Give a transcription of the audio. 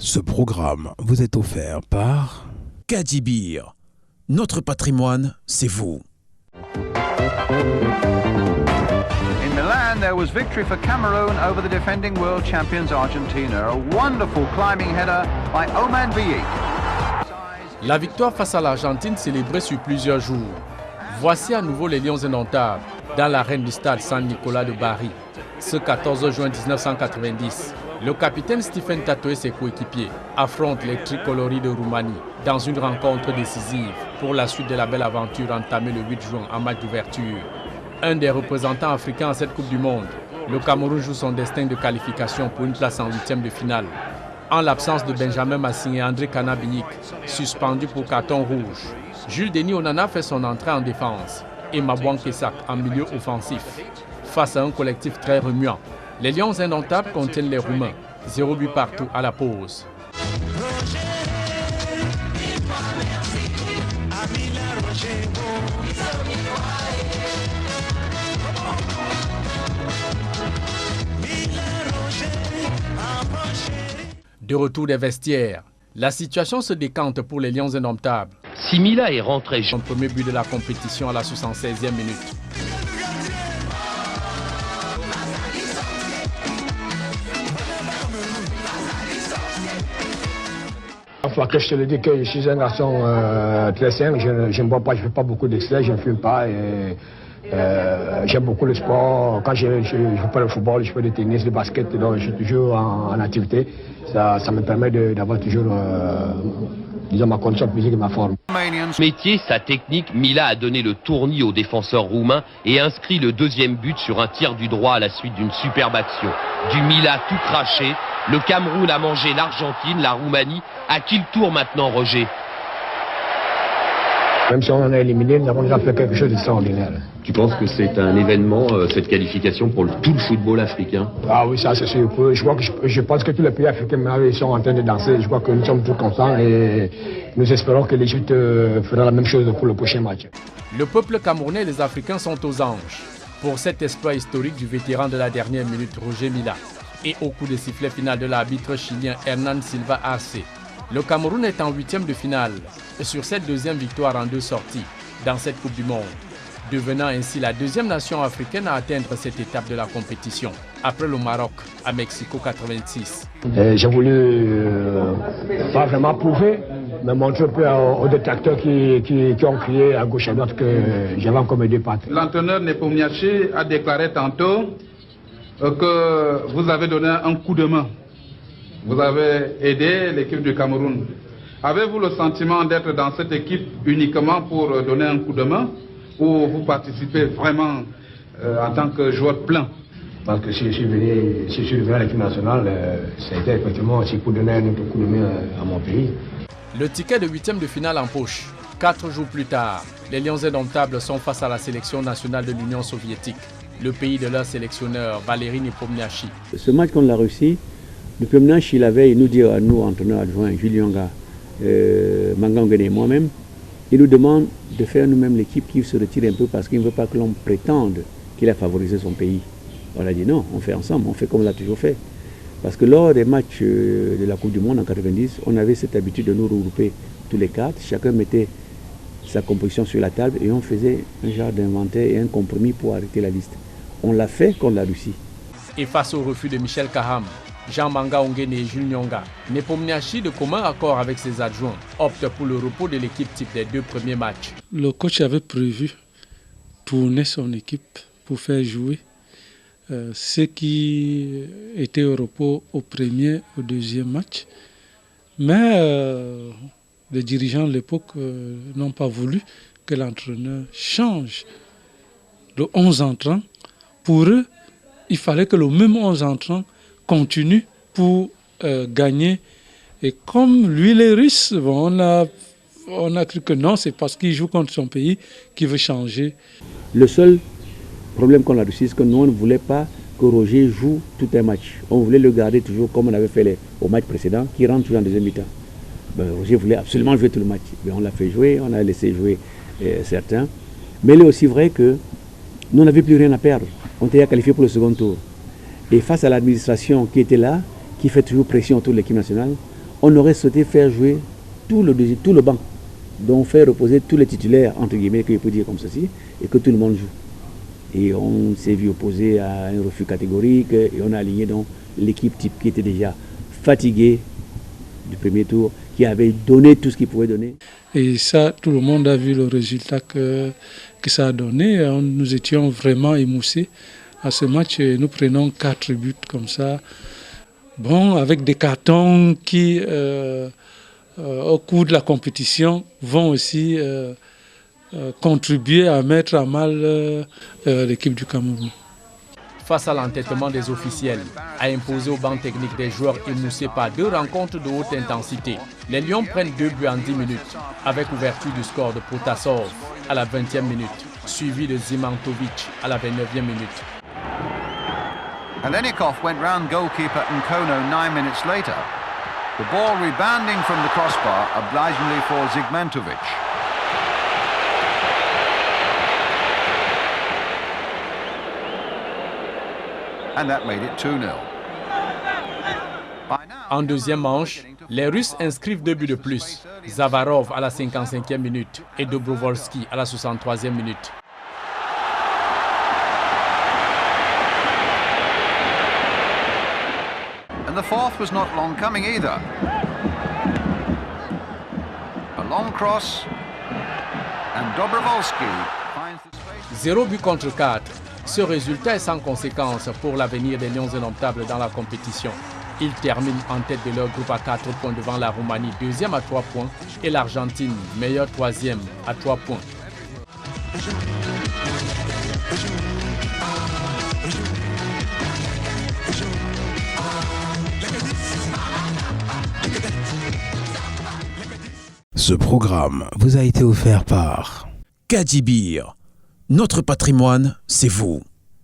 Ce programme vous est offert par Kadibir. Notre patrimoine, c'est vous. In Milan, there was victory for Cameroon over the defending world champions Argentina. A wonderful climbing header by Oman Biyik. La victoire face à l'Argentine célébrée sur plusieurs jours. Voici à nouveau les Lions indomptables dans l'arène du stade Saint-Nicolas de Bari. Ce 14 juin 1990, le capitaine Stephen Tato et ses coéquipiers affrontent les tricoloris de Roumanie dans une rencontre décisive pour la suite de la belle aventure entamée le 8 juin en match d'ouverture. Un des représentants africains à cette Coupe du Monde, le Cameroun joue son destin de qualification pour une place en huitième de finale. En l'absence de Benjamin Massing et André Kana-Binic, suspendus pour carton rouge, Jules Denis Onana fait son entrée en défense et Mabouan Kessak en milieu offensif. Face à un collectif très remuant, les Lions indomptables contiennent les Roumains, 0 but partout à la pause. De retour des vestiaires, la situation se décante pour les Lions indomptables. Si Mila est rentré, Son premier but de la compétition à la 76e minute. Il faut que je te le dise que je suis un garçon très simple, je ne bois pas, je ne fais pas beaucoup d'excès, je ne fume pas. J'aime beaucoup le sport. Quand je fais le football, je fais du tennis, du basket, donc je suis toujours en activité. Ça me permet d'avoir toujours ma condition physique et ma forme. métier, sa technique, Mila a donné le tournis au défenseur roumain et inscrit le deuxième but sur un tir du droit à la suite d'une superbe action. Du Mila tout craché, le Cameroun a mangé l'Argentine, la Roumanie. À qui le tour maintenant, Roger? Même si on en a éliminé, nous avons déjà fait quelque chose d'extraordinaire. Tu penses que c'est un événement, cette qualification, pour tout le football africain? Ah oui, ça c'est sûr. Je pense que tous les pays africains maintenant, ils sont en train de danser. Je crois que nous sommes tous contents et nous espérons que l'Égypte fera la même chose pour le prochain match. Le peuple camerounais et les Africains sont aux anges pour cet exploit historique du vétéran de la dernière minute, Roger Mila. Et au coup de sifflet final de l'arbitre chilien Hernan Silva Arce, le Cameroun est en huitième de finale sur cette deuxième victoire en 2 sorties dans cette Coupe du Monde, devenant ainsi la deuxième nation africaine à atteindre cette étape de la compétition, après le Maroc à Mexico 86. J'ai voulu pas vraiment prouver, mais montrer un peu aux détracteurs qui ont crié à gauche et à droite que j'avais encore mes 2 pattes. L'entraîneur Nepomniachtchi a déclaré tantôt que vous avez donné un coup de main. Vous avez aidé l'équipe du Cameroun. Avez-vous le sentiment d'être dans cette équipe uniquement pour donner un coup de main ou vous participez vraiment en tant que joueur plein? Parce que si je suis venu à l'équipe nationale, c'était effectivement aussi pour donner un autre coup de main à mon pays. Le ticket de huitième de finale en poche. 4 jours plus tard, les Lions indomptables sont face à la sélection nationale de l'Union soviétique, le pays de leur sélectionneur Valéry Nepomniachtchi. Ce match contre la Russie, Nepomniachtchi, il avait nous dit à nous, entraîneurs adjoints, Julien Nga, Mangangene et moi-même, il nous demande de faire nous-mêmes l'équipe qui se retire un peu parce qu'il ne veut pas que l'on prétende qu'il a favorisé son pays. On a dit non, on fait ensemble, on fait comme on l'a toujours fait. Parce que lors des matchs de la Coupe du Monde en 90, on avait cette habitude de nous regrouper tous les 4, chacun mettait sa composition sur la table et on faisait un genre d'inventaire et un compromis pour arrêter la liste. On l'a fait contre la Russie. Et face au refus de Michel Kaham, Jean Manga Ongene et Jules Nyonga, Nepomniachtchi, de commun accord avec ses adjoints, opte pour le repos de l'équipe type des 2 premiers matchs. Le coach avait prévu tourner son équipe pour faire jouer ceux qui étaient au repos au premier, au deuxième match. Mais les dirigeants de l'époque n'ont pas voulu que l'entraîneur change le 11 entrant. Pour eux, il fallait que le même 11 entrant continue pour gagner. Et comme lui, les Russes, on a cru que non, c'est parce qu'il joue contre son pays qu'il veut changer. Le seul problème contre la Russie, c'est que nous, on ne voulait pas que Roger joue tout un match. On voulait le garder toujours comme on avait fait au match précédent, qui rentre toujours en deuxième mi-temps. Roger voulait absolument jouer tout le match. On l'a fait jouer, on a laissé jouer certains. Mais il est aussi vrai que nous n'avions plus rien à perdre. On était qualifié pour le second tour. Et face à l'administration qui était là, qui fait toujours pression autour de l'équipe nationale, on aurait souhaité faire jouer tout le banc, donc faire reposer tous les titulaires, entre guillemets, que je peux dire comme ceci, et que tout le monde joue. Et on s'est vu opposé à un refus catégorique, et on a aligné donc l'équipe type qui était déjà fatiguée du premier tour, qui avait donné tout ce qu'il pouvait donner. Et ça, tout le monde a vu le résultat que ça a donné. Nous étions vraiment émoussés à ce match et nous prenons 4 buts comme ça. Bon, avec des cartons qui, au cours de la compétition, vont aussi contribuer à mettre à mal l'équipe du Cameroun. Face à l'entêtement des officiels, a imposé au banc technique des joueurs émoussés par 2 rencontres de haute intensité. Les Lions prennent 2 buts en 10 minutes, avec ouverture du score de Protasov à la 20e minute, suivi de Zimantovic à la 29e minute. Alenikov went round goalkeeper Nkono 9 minutes later. The ball rebounding from the crossbar, obligingly for Zigmantovic. And that made it 2-0. En deuxième manche, les Russes inscrivent 2 buts de plus. Zavarov à la 55e minute et Dobrovolski à la 63e minute. And the fourth was not long coming either. A long cross, and Dobrovolski finds the space. 0 but contre 4. Ce résultat est sans conséquence pour l'avenir des Lions indomptables dans la compétition. Ils terminent en tête de leur groupe à 4 points devant la Roumanie, 2e à 3 points, et l'Argentine, meilleure 3e à 3 points. Ce programme vous a été offert par Kadibir. Notre patrimoine, c'est vous.